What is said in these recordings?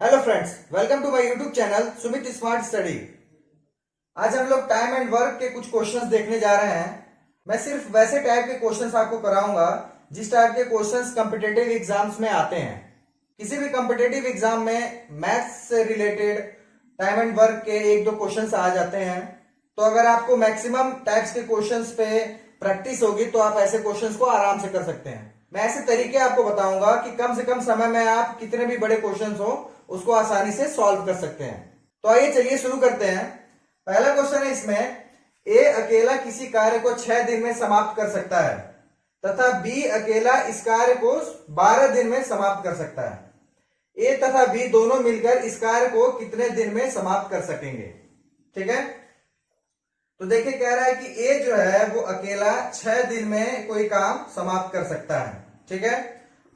Hello friends, welcome to my YouTube channel Sumit smart study. आज हम लोग टाइम एंड वर्क के कुछ क्वेश्चंस देखने जा रहे हैं। मैं सिर्फ वैसे टाइप के क्वेश्चंस आपको कराऊंगा जिस टाइप के क्वेश्चंस कॉम्पिटिटिव एग्जाम्स में आते हैं। किसी भी कॉम्पिटिटिव एग्जाम में मैथ्स से रिलेटेड टाइम एंड वर्क के एक दो क्वेश्चंस आ जाते हैं। तो अगर आपको मैक्सिमम टाइप्स के क्वेश्चंस पे प्रैक्टिस होगी तो आप ऐसे क्वेश्चंस को आराम से कर सकते हैं। मैं ऐसे तरीके आपको बताऊंगा कि कम से कम समय में आप कितने भी बड़े क्वेश्चंस हो उसको आसानी से सॉल्व कर सकते हैं। तो आइए चलिए शुरू करते हैं। पहला क्वेश्चन है इसमें, ए अकेला किसी कार्य को 6 दिन में समाप्त कर सकता है तथा बी अकेला इस कार्य को 12 दिन में समाप्त कर सकता है। ए तथा बी दोनों मिलकर इस कार्य को कितने दिन में समाप्त कर सकेंगे? ठीक है, तो देखिए कह रहा है कि ए जो है वो अकेला 6 दिन में कोई काम समाप्त कर सकता है, ठीक है,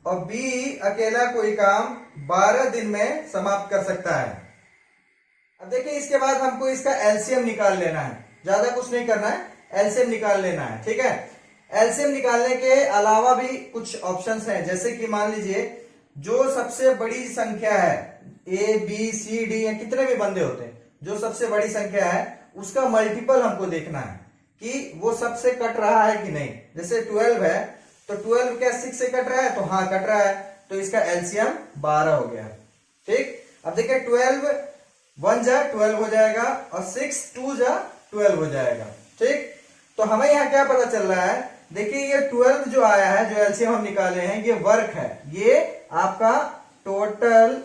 और बी अकेला कोई काम 12 दिन में समाप्त कर सकता है। अब देखिए इसके बाद हमको इसका एलसीएम निकाल लेना है, ज्यादा कुछ नहीं करना है, एलसीएम निकाल लेना है। ठीक है, एलसीएम निकालने के अलावा भी कुछ ऑप्शंस हैं, जैसे कि मान लीजिए जो सबसे बड़ी संख्या है, ए बी सी डी या कितने भी बंदे होते हैं, जो सबसे बड़ी संख्या है उसका मल्टीपल हमको देखना है कि वो सबसे कट रहा है कि नहीं। जैसे 12 है तो 12 क्या 6 से कट रहा है? तो हाँ कट रहा है, तो इसका एलसीएम 12 हो गया। ठीक, अब देखिए 12 1 जा 12 हो जाएगा और 6 2 जा 12 हो जाएगा। ठीक, तो हमें यहाँ क्या पता चल रहा है, देखिए ये 12 जो आया है, जो एलसीएम हम निकाले हैं, ये वर्क है, ये आपका टोटल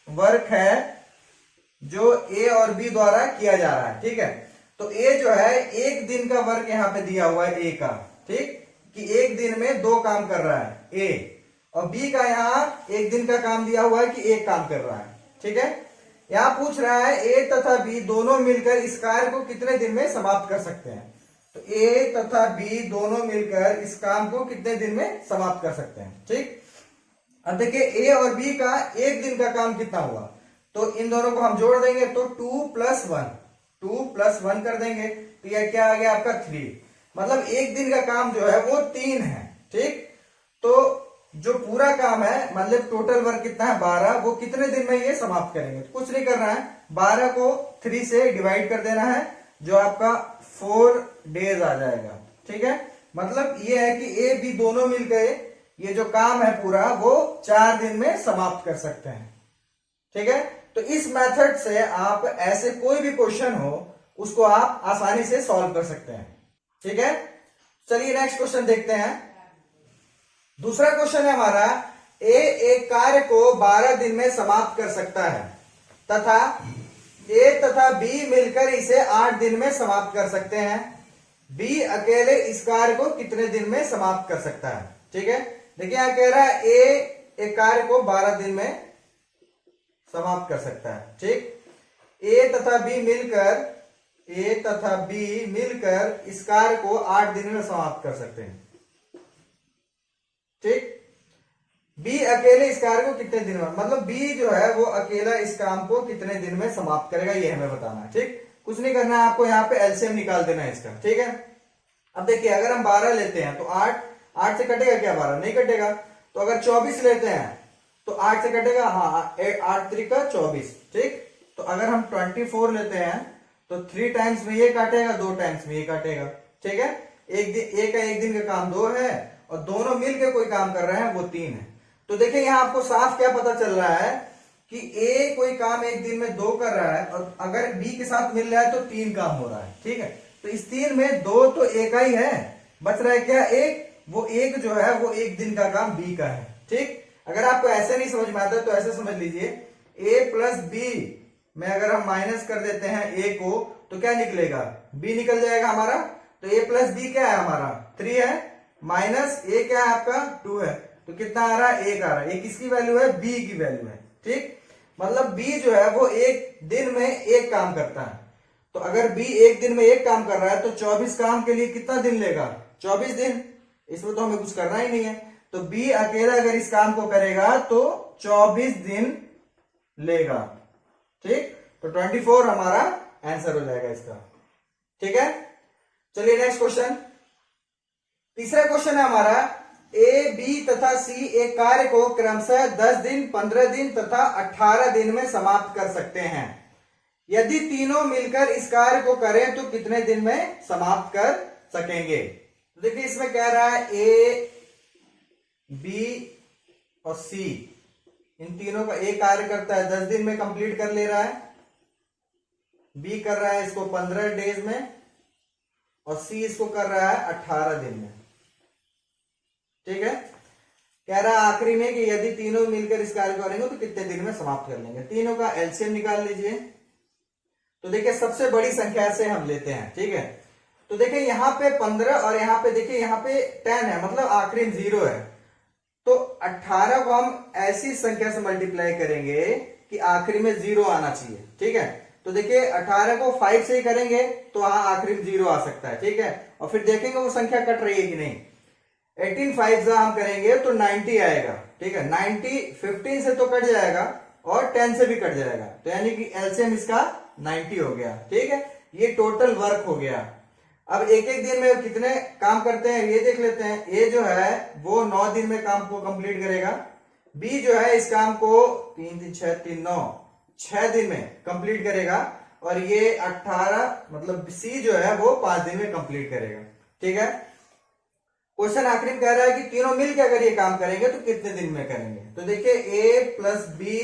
वर्क है जो ए और बी द्वारा किया जा रहा है। ठीक है, तो ए जो है एक दिन का वर्क यहाँ पे दिया हुआ है ए का, ठीक, कि एक दिन में 2 काम कर रहा है ए, और बी का यहाँ एक दिन का काम दिया हुआ है कि एक काम कर रहा है। ठीक है, यहाँ पूछ रहा है ए तथा बी दोनों मिलकर इस कार्य को कितने दिन में समाप्त कर सकते हैं। तो ए तथा बी दोनों मिलकर इस काम को कितने दिन में समाप्त कर सकते हैं। ठीक, अब देखिए ए और बी का एक दिन का काम कितना हुआ, तो इन दोनों को हम जोड़ देंगे तो 2 + 1 कर देंगे, तो यह क्या आ गया आपका 3। मतलब एक दिन का काम जो है वो 3 है। ठीक, तो जो पूरा काम है, मतलब टोटल वर्क कितना है 12, वो कितने दिन में ये समाप्त करेंगे? तो कुछ नहीं करना है, 12 को 3 से डिवाइड कर देना है, जो आपका 4 डेज आ जाएगा। ठीक है, मतलब ये है कि ए बी दोनों मिल गए ये जो काम है पूरा वो 4 दिन में समाप्त कर सकते हैं। ठीक है, तो इस मेथड से आप ऐसे कोई भी क्वेश्चन हो उसको आप आसानी से सॉल्व कर सकते हैं। ठीक है, चलिए नेक्स्ट क्वेश्चन देखते हैं। दूसरा क्वेश्चन है हमारा, ए एक कार्य को 12 दिन में समाप्त कर सकता है तथा ए तथा बी मिलकर इसे 8 दिन में समाप्त कर सकते हैं। बी अकेले इस कार्य को कितने दिन में समाप्त कर सकता है? ठीक है, देखिए यहां कह रहा है ए एक कार्य को 12 दिन में समाप्त कर सकता है। ठीक, ए तथा बी मिलकर इस कार्य को 8 दिन में समाप्त कर सकते हैं। ठीक, बी अकेले इस कार्य को कितने दिन में, मतलब बी जो है वो अकेला इस काम को कितने दिन में समाप्त करेगा, ये हमें बताना है। ठीक, कुछ नहीं करना है आपको, यहाँ पे एलसीएम निकाल देना है इसका। ठीक है, अब देखिए अगर हम 12 लेते हैं तो 8 से कटेगा क्या? 12 नहीं कटेगा। तो अगर 24 लेते हैं तो 8 से कटेगा, हाँ 8 3 का 24। ठीक, तो अगर हम 24 लेते हैं तो 3 टाइम्स में ये काटेगा, 2 टाइम्स में ये काटेगा। ठीक है, एक दिन का काम 2 है और दोनों मिलकर कोई काम कर रहे हैं वो 3 है। तो देखिए यहाँ आपको साफ क्या पता चल रहा है कि ए कोई काम एक दिन में 2 कर रहा है और अगर बी के साथ मिल रहा है तो 3 काम हो रहा है। ठीक है, तो इस 3 में 2 तो एक ही है, बच रहा है क्या? एक, वो एक जो है वो एक दिन का काम बी का है। ठीक, अगर आपको ऐसे नहीं समझ में आता तो ऐसे समझ लीजिए, a प्लस बी में अगर हम माइनस कर देते हैं a को तो क्या निकलेगा? b निकल जाएगा हमारा। तो a प्लस बी क्या है हमारा? 3 है, माइनस a क्या है आपका? 2 है, तो कितना आ रहा है? 1 आ रहा है। a किसकी वैल्यू है? b की वैल्यू है। ठीक, मतलब b जो है वो एक दिन में एक काम करता है। तो अगर b एक दिन में एक काम कर रहा है तो 24 काम के लिए कितना दिन लेगा? 24 दिन। इसमें तो हमें कुछ करना ही नहीं है, तो बी अकेला अगर इस काम को करेगा तो 24 दिन लेगा। ठीक, तो 24 हमारा आंसर हो जाएगा इसका। ठीक है, चलिए नेक्स्ट क्वेश्चन। तीसरा क्वेश्चन है हमारा, ए, बी तथा सी एक कार्य को क्रमशः 10 दिन, 15 दिन तथा 18 दिन में समाप्त कर सकते हैं। यदि तीनों मिलकर इस कार्य को करें तो कितने दिन में समाप्त कर सकेंगे? तो देखिए इसमें कह रहा है ए, बी और सी, इन तीनों का एक कार्य करता है 10 दिन में कंप्लीट कर ले रहा है, बी कर रहा है इसको 15 डेज में और सी इसको कर रहा है 18 दिन में। ठीक है, कह रहा है आखिरी में कि यदि तीनों मिलकर इस कार्य को करेंगे तो कितने दिन में समाप्त कर लेंगे। तीनों का एलसीएम निकाल लीजिए। तो देखिए सबसे बड़ी संख्या से हम लेते हैं। ठीक है, तो देखिए यहाँ पे 15 और यहाँ पे देखिए यहाँ पे 10 है, मतलब आखिरी में 0 है। तो 18 को हम ऐसी संख्या से मल्टीप्लाई करेंगे कि आखिरी में 0 आना चाहिए। ठीक है, तो देखिए 18 को 5 से ही करेंगे तो वहां आखिरी में 0 आ सकता है। ठीक है, और फिर देखेंगे वो संख्या कट रही है कि नहीं। 18 5 से हम करेंगे तो 90 आएगा। ठीक है, 90 15 से तो कट जाएगा और 10 से भी कट जाएगा, तो यानी कि एलसीएम इसका 90 हो गया। ठीक है, ये टोटल वर्क हो गया। अब एक एक दिन में कितने काम करते हैं ये देख लेते हैं। ए जो है वो 9 दिन में काम को कंप्लीट करेगा, बी जो है इस काम को 3 दिन 6 3 9 6 दिन में कंप्लीट करेगा, और ये 18 मतलब सी जो है वो 5 दिन में कंप्लीट करेगा। ठीक है, क्वेश्चन आखिरी में कह रहा है कि तीनों मिलकर अगर ये काम करेंगे तो कितने दिन में करेंगे। तो देखिए ए प्लस बी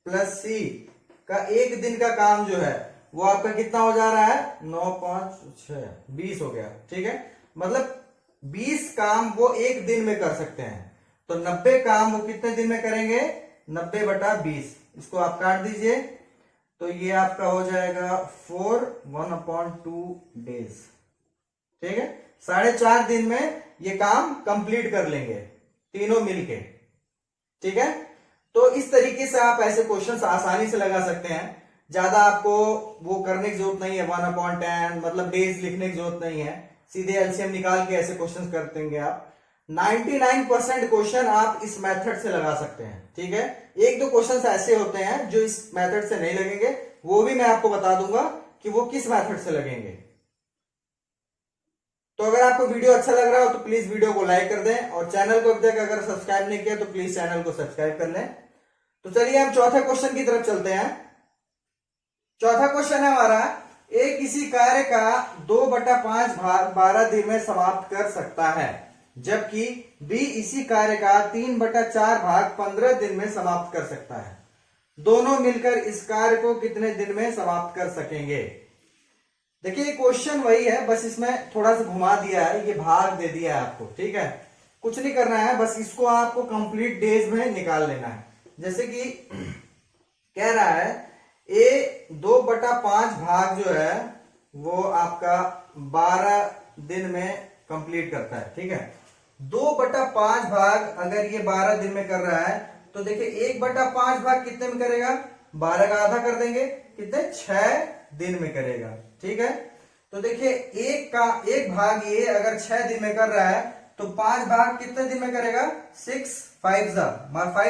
प्लस सी का एक दिन का काम जो है वो आपका कितना हो जा रहा है, 9 5 6 20 हो गया। ठीक है, मतलब 20 काम वो एक दिन में कर सकते हैं। तो 90 काम वो कितने दिन में करेंगे, 90/20, इसको आप काट दीजिए तो ये आपका हो जाएगा 4 1/2 डेज। ठीक है, 4.5 दिन में ये काम कंप्लीट कर लेंगे तीनों मिलके। ठीक है, तो इस तरीके से आप ऐसे क्वेश्चंस आसानी से लगा सकते हैं। ज्यादा आपको वो करने की जरूरत नहीं है, 1/10 मतलब डेज लिखने की जरूरत नहीं है, सीधे एलसीएम निकाल के ऐसे क्वेश्चन कर देंगे आप। 99% क्वेश्चन आप इस मेथड से लगा सकते हैं। ठीक है, एक दो क्वेश्चंस ऐसे होते हैं जो इस मेथड से नहीं लगेंगे, वो भी मैं आपको बता दूंगा कि वो किस मेथड से लगेंगे। तो अगर आपको वीडियो अच्छा लग रहा हो तो प्लीज वीडियो को लाइक कर दें, और चैनल को अभी तक अगर सब्सक्राइब नहीं किया तो प्लीज चैनल को सब्सक्राइब कर लें। तो चलिए हम चौथे क्वेश्चन की तरफ चलते हैं। चौथा क्वेश्चन है हमारा, ए किसी कार्य का 2/5 भाग 12 दिन में समाप्त कर सकता है, जबकि बी इसी कार्य का 3/4 भाग 15 दिन में समाप्त कर सकता है। दोनों मिलकर इस कार्य को कितने दिन में समाप्त कर सकेंगे? देखिए क्वेश्चन वही है, बस इसमें थोड़ा सा घुमा दिया है, ये भाग दे दिया है आपको। ठीक है, कुछ नहीं करना है, बस इसको आपको कंप्लीट डेज में निकाल लेना है। जैसे कि कह रहा है ए 2/5 भाग जो है वो आपका 12 दिन में कंप्लीट करता है। ठीक है, 2/5 भाग अगर ये 12 दिन में कर रहा है तो देखिए 1/5 भाग कितने में करेगा, 12 का आधा कर देंगे, कितने 6 दिन में करेगा। ठीक है, तो देखिए एक भाग ये अगर 6 दिन में कर रहा है तो 5 भाग कितने दिन में करेगा, 6 5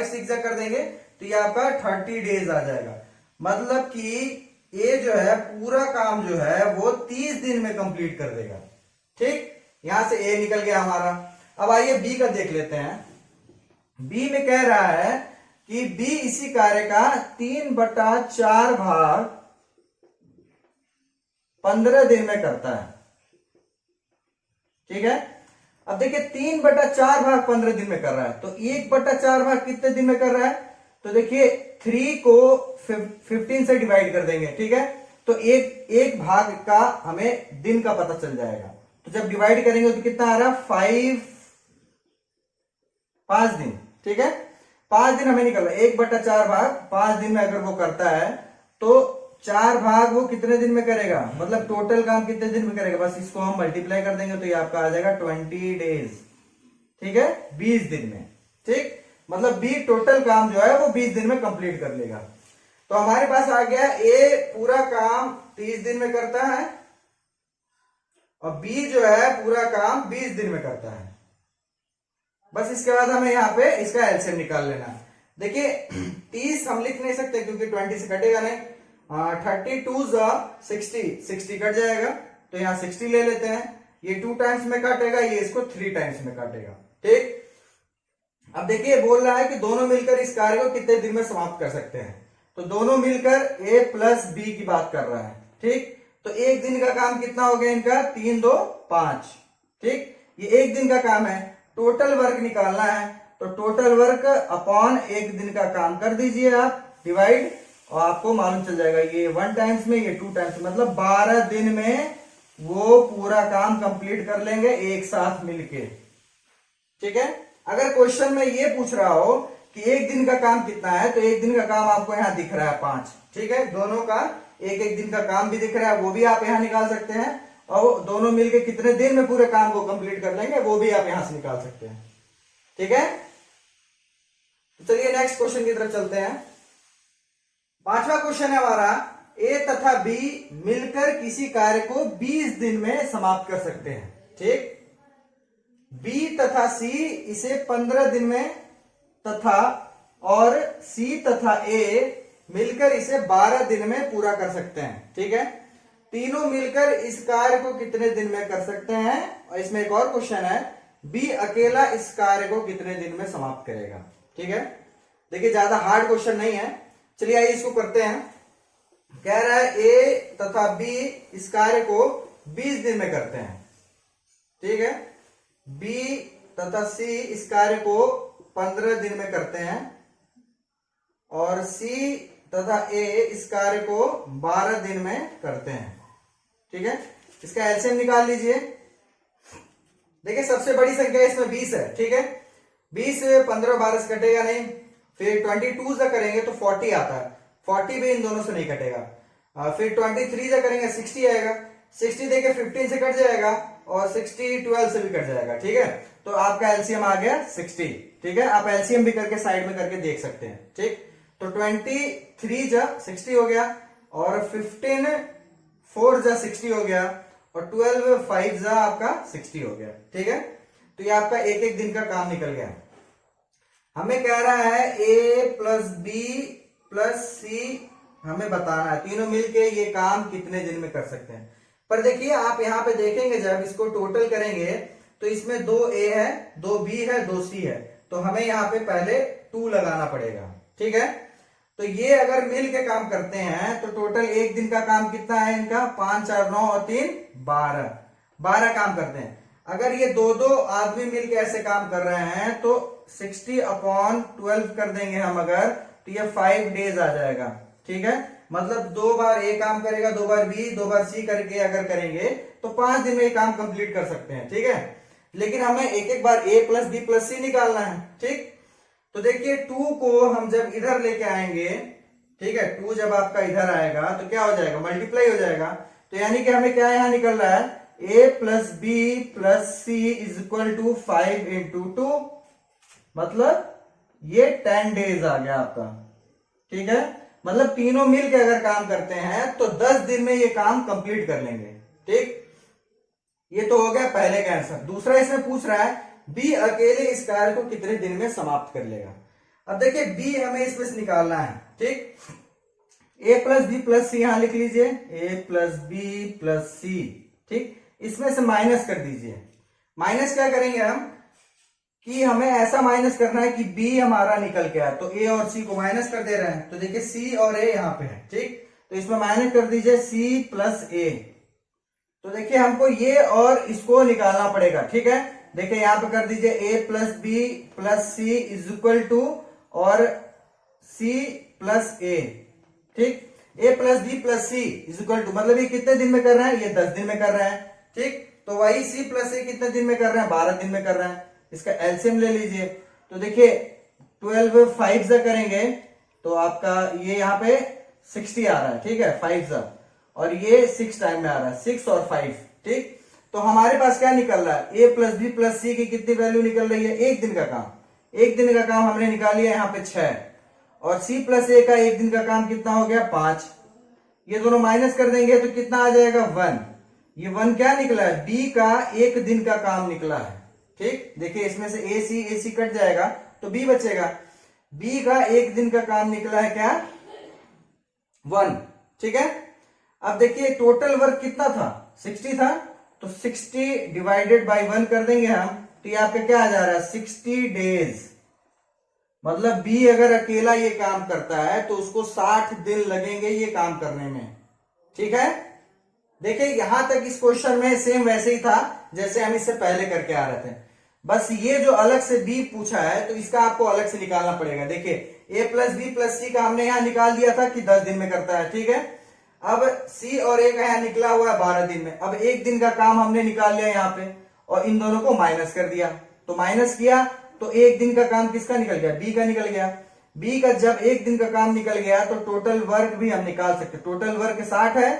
6 कर देंगे तो ये आपका 30 डेज आ जाएगा। मतलब कि ये जो है पूरा काम जो है वो 30 दिन में कंप्लीट कर देगा। ठीक, यहां से ए निकल गया हमारा। अब आइए बी का देख लेते हैं। बी में कह रहा है कि बी इसी कार्य का 3/4 भाग 15 दिन में करता है। ठीक है, अब देखिए 3/4 भाग 15 दिन में कर रहा है, तो 1/4 भाग कितने दिन में कर रहा है, तो देखिए 3 को 15 से डिवाइड कर देंगे। ठीक है, तो एक भाग का हमें दिन का पता चल जाएगा। तो जब डिवाइड करेंगे तो कितना आ रहा है, 5 दिन। ठीक है, 5 दिन हमें निकल रहा है, 1/4 भाग 5 दिन में अगर वो करता है तो 4 भाग वो कितने दिन में करेगा, मतलब टोटल काम कितने दिन में करेगा, बस इसको हम मल्टीप्लाई कर देंगे तो ये आपका आ जाएगा 20 डेज। ठीक है, 20 दिन में। ठीक, मतलब बी टोटल काम जो है वो 20 दिन में कंप्लीट कर लेगा। तो हमारे पास आ गया ए पूरा काम 30 दिन में करता है और बी जो है पूरा काम 20 दिन में करता है। बस इसके बाद हमें यहाँ पे इसका एलसीएम निकाल लेना है। देखिए 30 हम लिख नहीं सकते क्योंकि 20 से कटेगा नहीं, 32 60 कट जाएगा, तो यहाँ 60 ले लेते हैं। ये 2 टाइम्स में काटेगा, ये इसको 3 टाइम्स में काटेगा। ठीक, अब देखिए बोल रहा है कि दोनों मिलकर इस कार्य को कितने दिन में समाप्त कर सकते हैं। तो दोनों मिलकर a प्लस बी की बात कर रहा है, ठीक। तो एक दिन का काम कितना हो गया इनका, 3 2 5, ठीक। ये एक दिन का काम है, टोटल वर्क निकालना है, तो टोटल वर्क अपॉन एक दिन का काम कर दीजिए आप, डिवाइड, और आपको मालूम चल जाएगा ये 1 टाइम्स में, ये 2 टाइम्स, मतलब 12 दिन में वो पूरा काम कंप्लीट कर लेंगे एक साथ मिलके, ठीक है। अगर क्वेश्चन में ये पूछ रहा हो कि एक दिन का काम कितना है, तो एक दिन का काम आपको यहां दिख रहा है 5, ठीक है। दोनों का एक एक दिन का काम भी दिख रहा है, वो भी आप यहां निकाल सकते हैं, और दोनों मिलके कितने दिन में पूरे काम को कंप्लीट कर लेंगे वो भी आप यहां से निकाल सकते हैं, ठीक है। तो चलिए नेक्स्ट क्वेश्चन की तरफ चलते हैं। 5वां क्वेश्चन है हमारा, ए तथा बी मिलकर किसी कार्य को 20 दिन में समाप्त कर सकते हैं, ठीक। बी तथा सी इसे 15 दिन में तथा, और सी तथा ए मिलकर इसे 12 दिन में पूरा कर सकते हैं, ठीक है। तीनों मिलकर इस कार्य को कितने दिन में कर सकते हैं, और इसमें एक और क्वेश्चन है, बी अकेला इस कार्य को कितने दिन में समाप्त करेगा, ठीक है। देखिए ज्यादा हार्ड क्वेश्चन नहीं है, चलिए आइए इसको करते हैं। कह रहा है ए तथा बी इस कार्य को 20 दिन में करते हैं, ठीक है। बी तथा सी इस कार्य को 15 दिन में करते हैं, और सी तथा ए इस कार्य को 12 दिन में करते हैं, ठीक है। इसका एलसीएम निकाल लीजिए। देखिए सबसे बड़ी संख्या इसमें 20 है, ठीक है। 20 15 12 से कटेगा नहीं, फिर 22 से करेंगे तो 40 आता है, 40 भी इन दोनों से नहीं कटेगा। फिर 23 से करेंगे 60 आएगा, 60 देखिए 15 से कट जाएगा, और 60 12 से भी कट जाएगा, ठीक है। तो आपका एलसीएम आ गया 60, ठीक है। आप एलसीएम भी करके साइड में करके देख सकते हैं, ठीक। तो 23 जा 60 हो गया, और 15 4 जा 60 हो गया, और 12 5 जा आपका 60 हो गया, ठीक है। तो ये आपका एक एक दिन का काम निकल गया। हमें कह रहा है ए प्लस बी प्लस सी हमें बताना है, तीनों मिलके ये काम कितने दिन में कर सकते हैं। पर देखिए आप यहां पे देखेंगे जब इसको टोटल करेंगे तो इसमें 2 ए है, 2 बी है, 2 सी है, तो हमें यहाँ पे पहले 2 लगाना पड़ेगा, ठीक है। तो ये अगर मिल के काम करते हैं तो टोटल एक दिन का काम कितना है इनका, 5 4 9 और 3 12 काम करते हैं। अगर ये दो दो आदमी मिलके ऐसे काम कर रहे हैं तो 60/12 कर देंगे हम अगर, तो ये 5 डेज आ जाएगा, ठीक है। मतलब 2 बार ए काम करेगा, 2 बार बी, 2 बार सी करके अगर करेंगे तो 5 दिन में ये काम कंप्लीट कर सकते हैं, ठीक है। लेकिन हमें एक एक बार ए प्लस बी प्लस सी निकालना है, ठीक। तो देखिए 2 को हम जब इधर लेके आएंगे, ठीक है, 2 जब आपका इधर आएगा तो क्या हो जाएगा, मल्टीप्लाई हो जाएगा। तो यानी कि हमें क्या यहां निकल रहा है, a plus B plus C is equal to 5 into 2, मतलब ये 10 डेज आ गया आपका, ठीक है। मतलब तीनों मिलके अगर काम करते हैं तो 10 दिन में ये काम कंप्लीट कर लेंगे, ठीक। ये तो हो गया पहले का आंसर। दूसरा इसमें पूछ रहा है बी अकेले इस कार्य को कितने दिन में समाप्त कर लेगा। अब देखिए बी हमें इसमें से निकालना है, ठीक। ए प्लस बी प्लस सी यहां लिख लीजिए, ए प्लस बी प्लस सी, ठीक। इसमें से माइनस कर दीजिए। माइनस क्या करेंगे हम कि हमें ऐसा माइनस करना है कि बी हमारा निकल के आए, तो ए और सी को माइनस कर दे रहे हैं। तो देखिए सी और ए यहां पे है, ठीक। तो इसमें माइनस कर दीजिए सी प्लस ए। तो देखिए हमको ये और इसको निकालना पड़ेगा, ठीक है। देखिए यहां पे कर दीजिए A plus B plus C is equal to और सी प्लस ए, ठीक। A plus B plus C is equal to, मतलब ये कितने दिन में कर रहे हैं, ये 10 दिन में कर रहे हैं, ठीक। तो वही सी प्लस ए कितने दिन में कर रहे हैं, 12 दिन में कर रहे हैं। इसका एलसीएम ले लीजिए। तो देखिए 12 5 से करेंगे तो आपका ये यहाँ पे 60 आ रहा है, ठीक है, 5 से, और ये 6 टाइम में आ रहा है, 6 और 5, ठीक। तो हमारे पास क्या निकल रहा है, ए प्लस बी प्लस सी की कितनी वैल्यू निकल रही है, एक दिन का काम। एक दिन का काम हमने निकाल लिया यहाँ पे 6, और सी प्लस ए का एक दिन का काम कितना हो गया, 5। ये दोनों माइनस कर देंगे तो कितना आ जाएगा, 1। ये 1 क्या निकला है, बी का एक दिन का काम निकला है, ठीक। देखिए इसमें से ए सी कट जाएगा तो बी बचेगा। बी का एक दिन का काम निकला है क्या, 1, ठीक है। अब देखिए टोटल वर्क कितना था, 60 था, तो 60 डिवाइडेड बाय 1 कर देंगे हम, तो ये आपका क्या आ जा रहा है, 60 डेज, मतलब बी अगर अकेला ये काम करता है तो उसको 60 दिन लगेंगे ये काम करने में। ठीक है, देखिए यहां तक इस क्वेश्चन में सेम वैसे ही था जैसे हम इससे पहले करके आ रहे थे, बस ये जो अलग से बी पूछा है तो इसका आपको अलग से निकालना पड़ेगा। देखिए ए प्लस बी प्लस सी का हमने यहां निकाल दिया था कि 10 दिन में करता है। ठीक है, अब सी और ए का यहां निकला हुआ है 12 दिन में। अब एक दिन का काम हमने निकाल लिया यहां पे और इन दोनों को माइनस कर दिया, तो माइनस किया तो एक दिन का काम किसका निकल गया, बी का निकल गया। बी का जब एक दिन का काम निकल गया तो टोटल वर्क भी हम निकाल सकते। टोटल वर्क 60 है,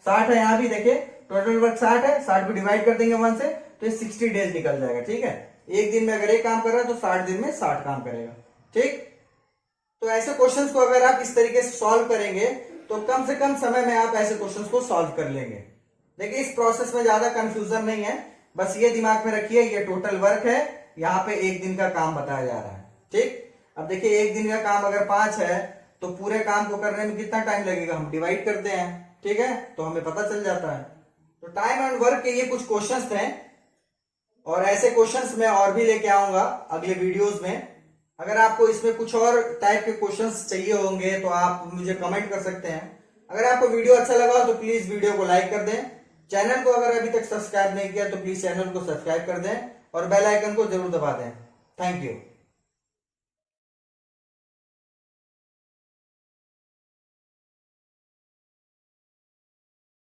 60 है यहां भी देखिए टोटल वर्क 60 है, 60 को डिवाइड कर देंगे 1 से तो ये 60 डेज निकल जाएगा। ठीक है, एक दिन में अगर एक काम कर रहा है तो 60 दिन में 60 काम करेगा। ठीक, तो ऐसे क्वेश्चंस को अगर आप इस तरीके से सॉल्व करेंगे तो कम से कम समय में आप ऐसे क्वेश्चंस को सॉल्व कर लेंगे। देखिए इस प्रोसेस में ज्यादा कंफ्यूजन नहीं है, बस ये दिमाग में रखिए ये टोटल वर्क है, यहाँ पे एक दिन का काम बताया जा रहा है। ठीक, अब देखिए एक दिन का काम अगर 5 है तो पूरे काम को करने में कितना टाइम लगेगा, हम डिवाइड करते हैं। ठीक है, तो हमें पता चल जाता है। तो टाइम एंड वर्क के ये कुछ क्वेश्चंस थे और ऐसे क्वेश्चंस मैं और भी लेके आऊंगा अगले वीडियोस में। अगर आपको इसमें कुछ और टाइप के क्वेश्चंस चाहिए होंगे तो आप मुझे कमेंट कर सकते हैं। अगर आपको वीडियो अच्छा लगा तो प्लीज वीडियो को लाइक कर दें। चैनल को अगर अभी तक सब्सक्राइब नहीं किया तो प्लीज चैनल को सब्सक्राइब कर दें और बेल आइकन को जरूर दबा दें। Thank you.